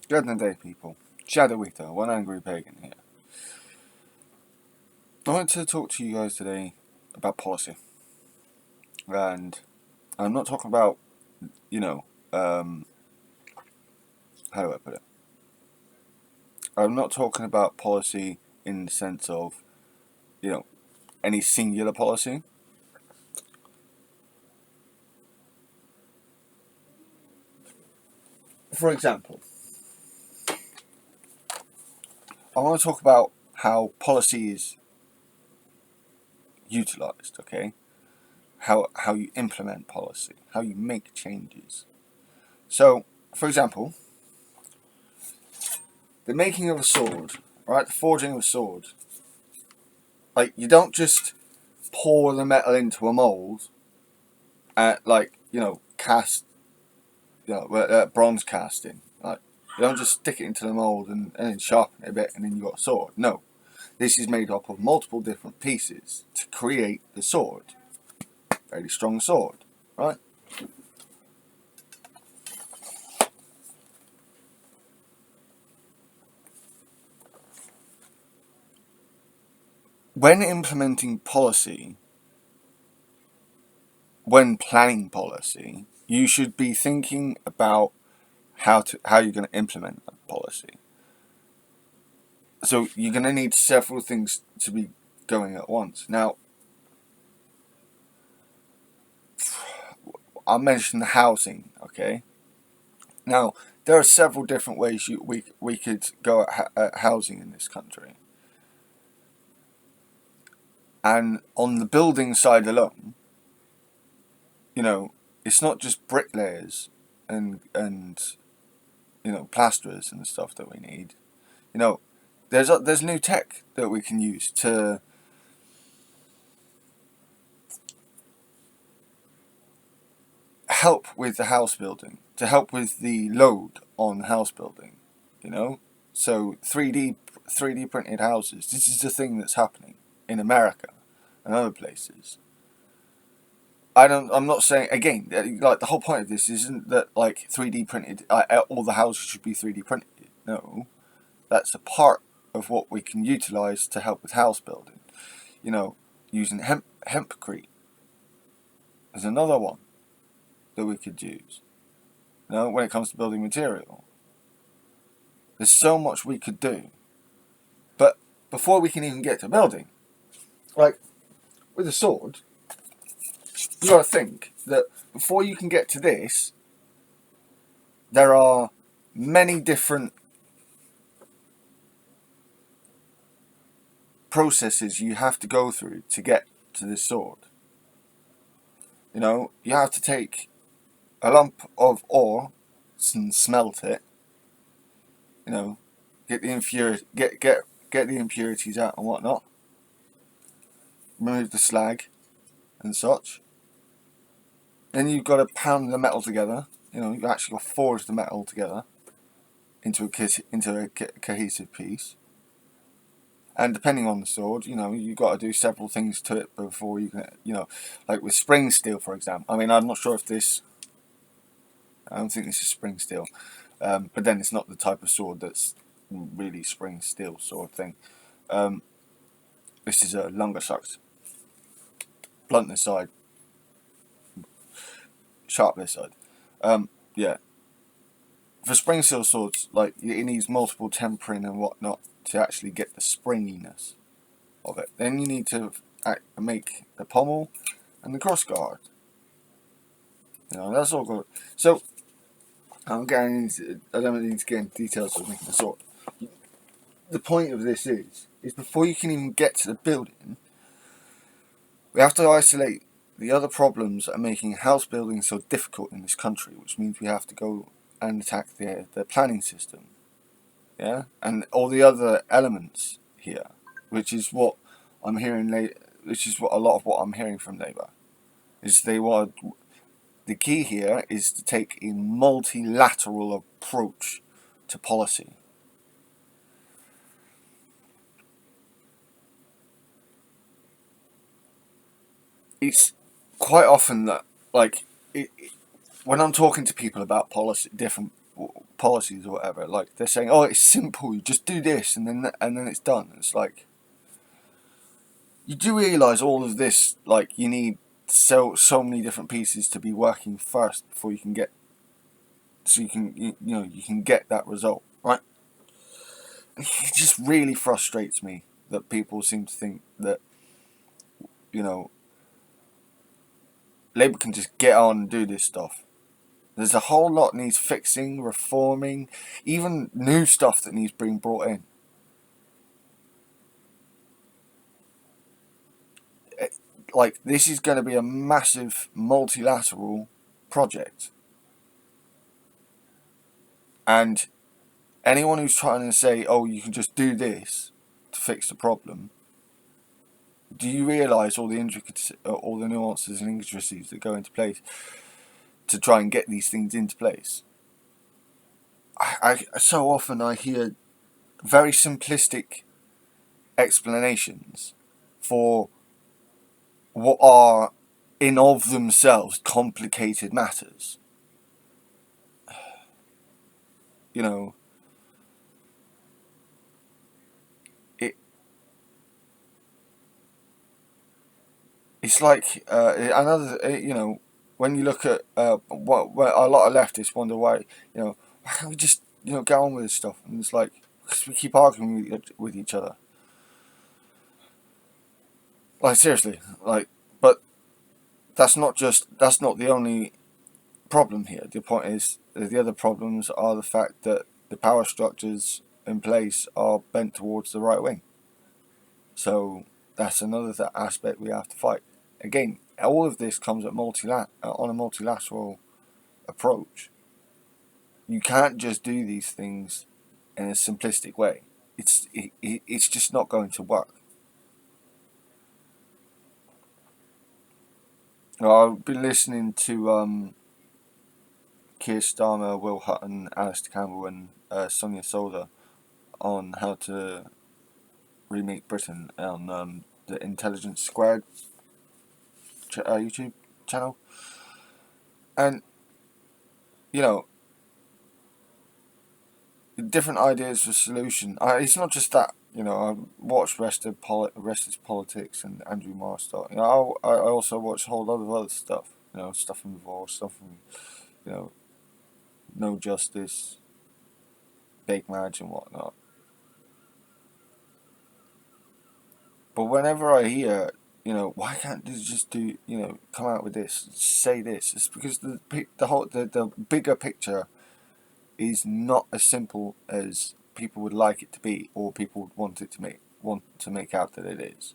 Good day, people. Shadow Eater, one angry pagan here. I want to talk to you guys today about policy. And I'm not talking about, you know, how do I put it? I'm not talking about policy in the sense of, any singular policy. For example, I want to talk about how policy is utilized, okay? How you implement policy, how you make changes. So, for example, the making of a sword, right? The forging of a sword. Like, you don't just pour the metal into a mold and, cast, bronze casting. Like, you don't just stick it into the mold and then sharpen it a bit and then you got a sword. No. This is made up of multiple different pieces to create the sword. Very strong sword, right? When implementing policy, when planning policy, you should be thinking about how you're going to implement that policy. So you're going to need several things to be going at once. Now, I'll mention the housing, okay? Now, there are several different ways we could go at housing in this country. And on the building side alone, it's not just bricklayers and plasterers and stuff that we need. There's new tech that we can use to help with the house building, to help with the load on house building. So 3D printed houses. This is the thing that's happening in America and other places. I'm not saying, again, like, the whole point of this isn't that, like, 3D printed, all the houses should be 3D printed. No, that's a part of what we can utilize to help with house building. Using hempcrete is another one that we could use. When it comes to building material, there's so much we could do. But before we can even get to building, like with a sword, you got to think that before you can get to this, there are many different processes you have to go through to get to this sword. You have to take a lump of ore and smelt it. Get the impurities out and whatnot. Remove the slag and such. Then you've got to pound the metal together. You've actually got to forge the metal together into a cohesive piece. And depending on the sword, you've got to do several things to it before you can, like with spring steel, for example. I mean, I'm not sure if this, I don't think this is spring steel, but then it's not the type of sword that's really spring steel sort of thing. This is a longer sucks, blunt this side, sharp this side. Yeah. For spring steel swords, like, it needs multiple tempering and whatnot to actually get the springiness of it. Then you need to make the pommel and the crossguard. That's all good. So, I don't need to get into details of making the sword. The point of this is before you can even get to the building, we have to isolate the other problems that are making house building so difficult in this country, which means we have to go and attack the planning system. Yeah? And all the other elements here, which is what I'm hearing, which is what a lot of what I'm hearing from Labour, is they want. The key here is to take a multilateral approach to policy. It's quite often that, like, when I'm talking to people about policy, different policies or whatever. Like they're saying, oh, it's simple. You just do this, and then it's done. It's like, you do realize all of this. Like you need so many different pieces to be working first before you can get. So you can you can get that result, right? And it just really frustrates me that people seem to think that Labour can just get on and do this stuff. There's a whole lot needs fixing, reforming, even new stuff that needs being brought in. Like, this is going to be a massive multilateral project. And anyone who's trying to say, oh, you can just do this to fix the problem, do you realise all the intricacies, all the nuances and intricacies that go into place to try and get these things into place? I so often I hear very simplistic explanations for what are in of themselves complicated matters. It's like another. When you look at what a lot of leftists wonder why why can't we just get on with this stuff? And it's like, because we keep arguing with each other. Like, seriously, like, but that's not the only problem here. The point is, the other problems are the fact that the power structures in place are bent towards the right wing. So that's another aspect we have to fight. Again, all of this comes at on a multilateral approach. You can't just do these things in a simplistic way. It's just not going to work. I've been listening to Keir Starmer, Will Hutton, Alistair Campbell, and Sonia Solder on how to remake Britain on the Intelligence Squared YouTube channel. And different ideas for solution. It's not just that. I watched Rested Politics and Andrew Marr stuff. I also watched a whole lot of other stuff. Stuff from Divorce, stuff from No Justice, Big Marriage and whatnot. But whenever I hear, why can't they just do, come out with this, say this? It's because the bigger picture is not as simple as people would like it to be, or people would want to make out that it is.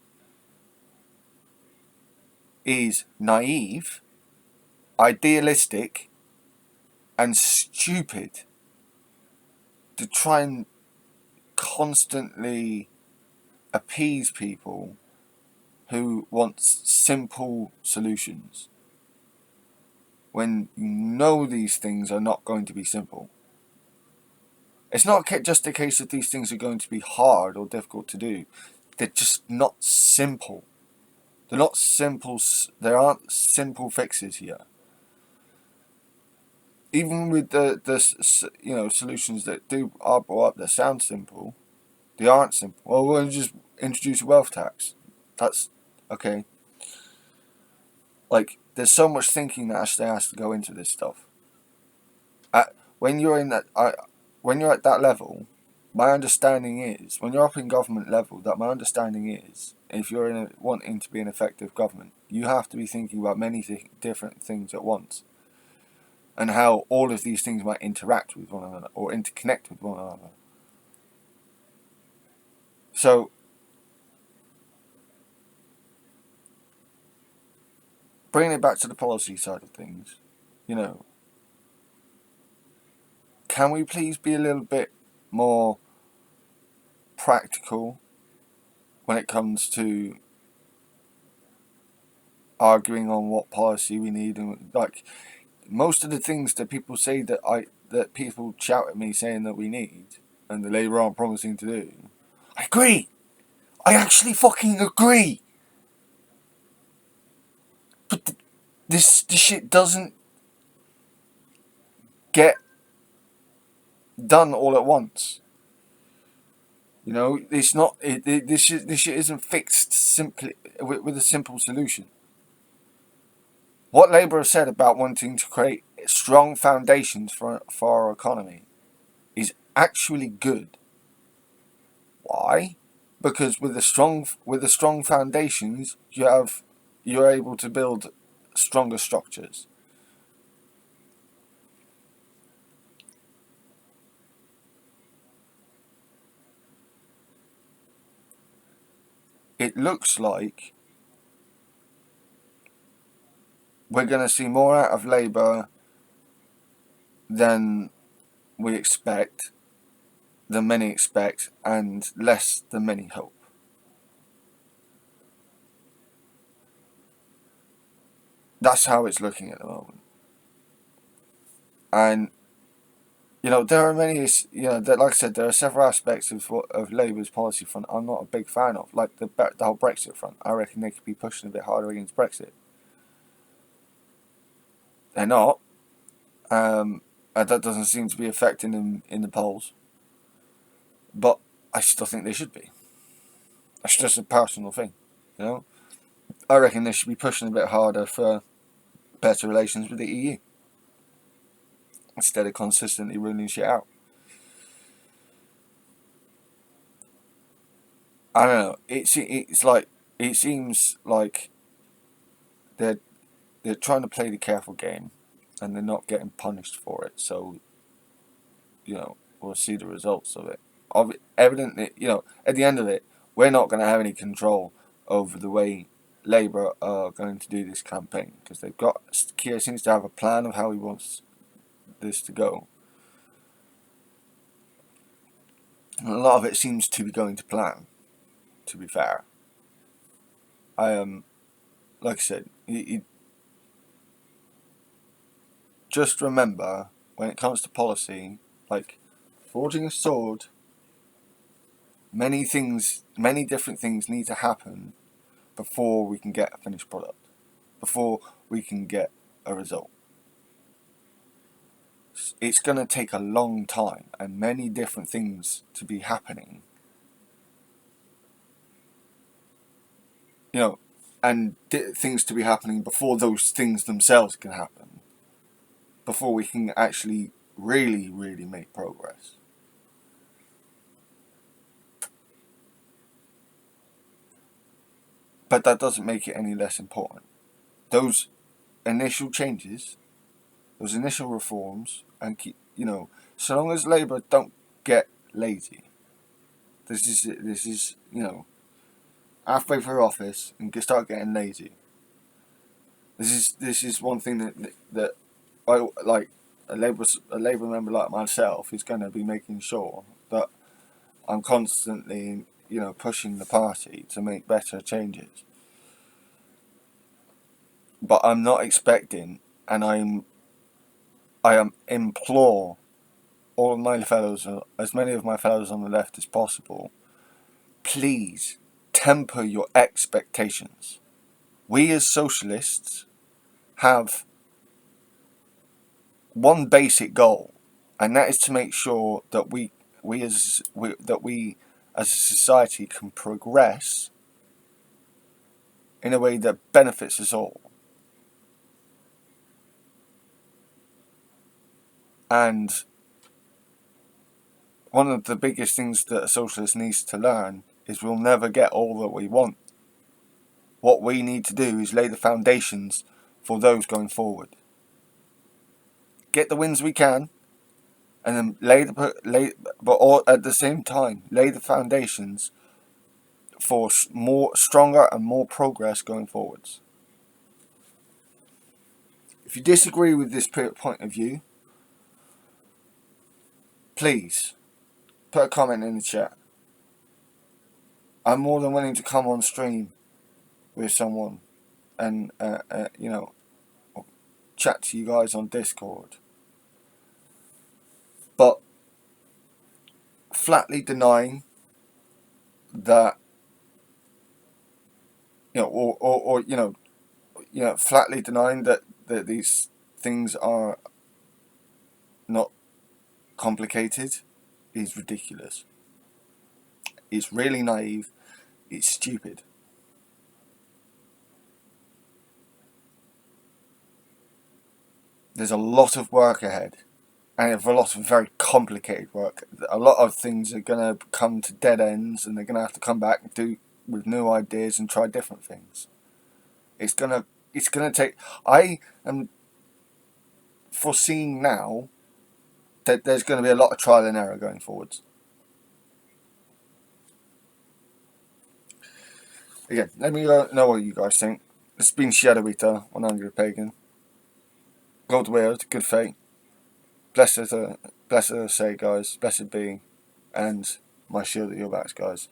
Is naive, idealistic, and stupid to try and constantly appease people who want simple solutions when these things are not going to be simple. It's not just a case that these things are going to be hard or difficult to do. They're just not simple. They're not simple. There aren't simple fixes here. Even with the solutions that are brought up that sound simple, they aren't simple. Well, we'll just introduce a wealth tax. That's okay. Like, there's so much thinking that actually has to go into this stuff. When you're at that level, my understanding is, when you're up in government level, my understanding is, if you're wanting to be an effective government, you have to be thinking about many different things at once, and how all of these things might interact with one another or interconnect with one another. So, bringing it back to the policy side of things, can we please be a little bit more practical when it comes to arguing on what policy we need? And like, most of the things that people say that people shout at me saying that we need, and the Labour aren't promising to do, I agree. I actually fucking agree. But this shit doesn't get done all at once. You know, it's not. This shit isn't fixed simply with a simple solution. What Labour has said about wanting to create strong foundations for our economy is actually good. Why? Because with the strong foundations, you're able to build stronger structures. It looks like we're going to see more out of Labour than we expect, than many expect, and less than many hope. That's how it's looking at the moment. And there are many, that, like I said, there are several aspects of Labour's policy front I'm not a big fan of, like the whole Brexit front. I reckon they could be pushing a bit harder against Brexit. They're not, and that doesn't seem to be affecting them in the polls. But I still think they should be. That's just a personal thing, you know. I reckon they should be pushing a bit harder for better relations with the EU instead of consistently ruling shit out. I don't know. It's like it seems like they're they're trying to play the careful game, and they're not getting punished for it. So we'll see the results of it. Evidently, at the end of it, we're not going to have any control over the way Labour are going to do this campaign, because Keir seems to have a plan of how he wants this to go. And a lot of it seems to be going to plan, to be fair. Like I said, just remember, when it comes to policy, like forging a sword, many different things need to happen before we can get a finished product, before we can get a result. It's going to take a long time and many different things to be happening, and things to be happening before those things themselves can happen, before we can actually really, really make progress. But that doesn't make it any less important. Those initial changes, those initial reforms, and so long as Labour don't get lazy, this is halfway through office and start getting lazy. This is one thing that I like. A Labour member like myself is going to be making sure that I'm constantly pushing the party to make better changes. But I'm not expecting, and I am implore all of my fellows, as many of my fellows on the left as possible, please temper your expectations. We as socialists have one basic goal, and that is to make sure that we as a society can progress in a way that benefits us all. And one of the biggest things that a socialist needs to learn is we'll never get all that we want. What we need to do is lay the foundations for those going forward. Get the wins we can, and then at the same time lay the foundations for stronger and more progress going forwards. If you disagree with this point of view, please put a comment in the chat. I'm more than willing to come on stream with someone and chat to you guys on Discord. But flatly denying that, flatly denying that these things are not complicated is ridiculous. It's really naive. It's stupid. There's a lot of work ahead, and a lot of very complicated work. A lot of things are going to come to dead ends, and they're going to have to come back and do with new ideas and try different things. It's gonna take. I am foreseeing now that there's going to be a lot of trial and error going forwards. Again, let me know what you guys think. It's been Shadow Eater, 100 Pagan. God Weird, good fate. Blessed say, guys. Blessed be, and my shield at your backs, guys.